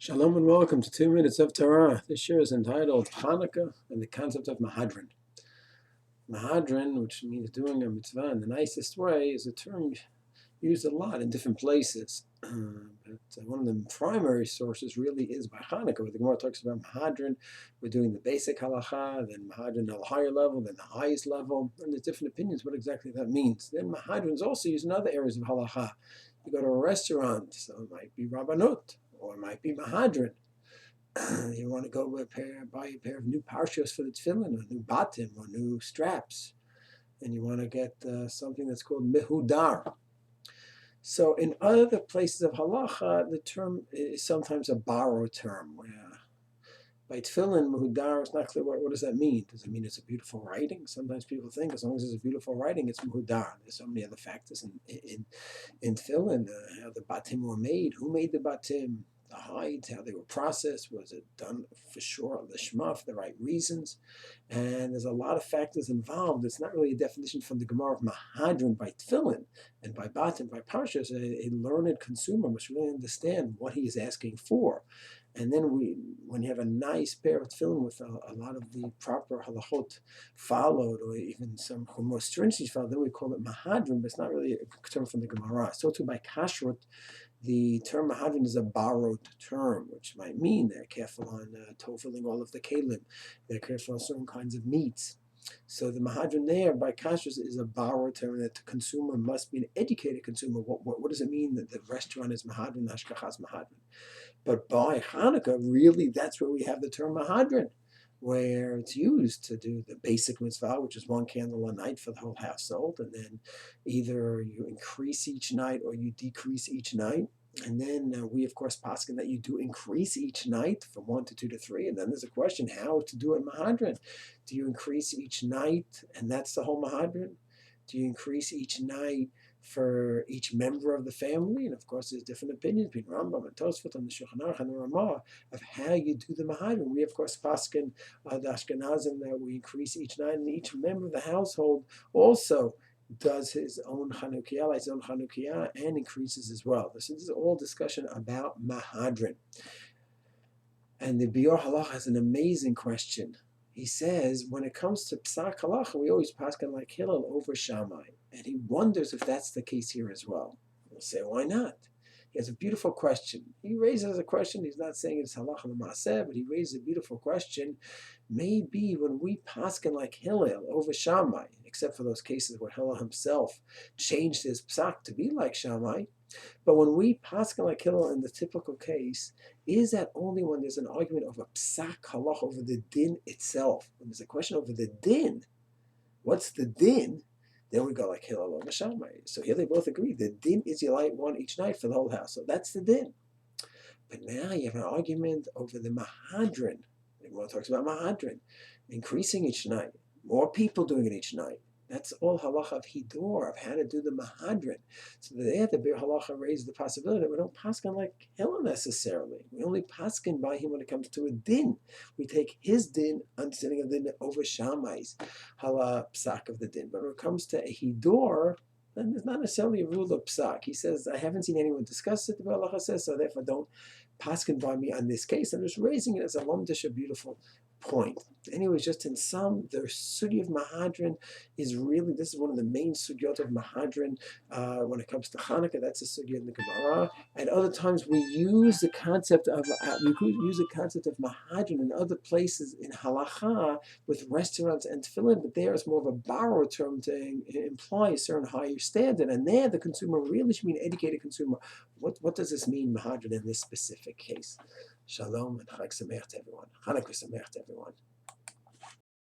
Shalom and welcome to 2 Minutes of Torah. This year is entitled Chanuka and the concept of Mehadrin. Mehadrin, which means doing a mitzvah in the nicest way, is a term used a lot in different places. But one of the primary sources really is by Chanuka, where the Gemara talks about Mehadrin. We're doing the basic halacha, then Mehadrin at a higher level, then the highest level, and there's different opinions what exactly that means. Then Mehadrin is also used in other areas of halacha. You go to a restaurant, so it might be Rabbanut, or it might be Mehadrin. You want to go buy a pair of new parshas for the tefillin, or new batim, or new straps, and you want to get something that's called mehudar. So in other places of halacha, the term is sometimes a borrowed term. Where by tefillin, mehudar is not clear. What does that mean? Does it mean it's a beautiful writing? Sometimes people think as long as it's a beautiful writing, it's mehudar. There's so many other factors in tefillin, how the batim were made, who made the batim, the height, how they were processed, was it done for sure, lishma, for the right reasons? And there's a lot of factors involved. It's not really a definition from the Gemara of Mehadrin by tefillin and by batim, by parshas. A learned consumer must really understand what he is asking for. And then when you have a nice pair of tefillin with a lot of the proper halachot followed, or even some more stringent followed, then we call it Mehadrin, but it's not really a term from the Gemara. So too by Kashruth, the term Mehadrin is a borrowed term, which might mean they're careful on tofuling all of the kalim. They're careful on certain kinds of meats. So the Mehadrin there, by Kashruth, is a borrowed term that the consumer must be an educated consumer. What does it mean that the restaurant is Mehadrin, Hashkachas Mehadrin? But by Hanukkah, really, that's where we have the term Mehadrin, where it's used to do the basic mitzvah, which is one candle a night for the whole household, and then either you increase each night or you decrease each night. And then we, of course, Paskin that you do increase each night from 1 to 2 to 3. And then there's a question how to do it Mehadrin. Do you increase each night, and that's the whole Mehadrin? Do you increase each night for each member of the family? And of course, there's different opinions between Rambam and Tosfot and the Shulchan and the Ramah of how you do the Mehadrin. We, of course, Paskin the Ashkenazim that we increase each night, and each member of the household also does his own Chanukiah, his own Chanukiah, and increases as well. This is all discussion about Mehadrin. And the Biur Halacha has an amazing question. He says, when it comes to Psak Halacha, we always Paskin like Hillel over Shamai. And he wonders if that's the case here as well. We'll say, why not? He has a beautiful question. He raises a question. He's not saying it's Halacha l'Maaseh, but he raises a beautiful question. Maybe when we Paskin like Hillel over Shamai, except for those cases where Hillel himself changed his Psak to be like Shamai, but when we Paskin like Hillel in the typical case, is that only when there's an argument of a Psak Halacha over the din itself? When there's a question over the din, what's the din? Then we go like Hillel over Shamai. So here they both agree. The din is you light one each night for the whole house. So that's the din. But now you have an argument over the Mehadrin. Everyone talks about Mehadrin, increasing each night, more people doing it each night. That's all halacha of hidur, of how to do the Mehadrin. So there the Biur halacha raised the possibility that we don't paskin like Hillel necessarily. We only paskin by him when it comes to a din. We take his din, understanding of the din, over Shammai's hala psak of the din. But when it comes to a hidur, then there's not necessarily a rule of psak. He says, I haven't seen anyone discuss it, the Biur halacha says, so therefore don't paskin by me on this case. I'm just raising it as a lumdish, a beautiful point. Anyways, just in sum, the sugya of Mehadrin is really, this is one of the main sugyot of Mehadrin when it comes to Hanukkah. That's a sugya in the Gemara. At other times, we use the concept of Mehadrin in other places in halacha with restaurants and tefillin, but there is more of a borrowed term to imply a certain higher standard. And there, the consumer really should be an educated consumer. What does this mean, Mehadrin, in this specific case? Shalom and Chag Sameach to everyone. Hanukkah Sameach to everyone.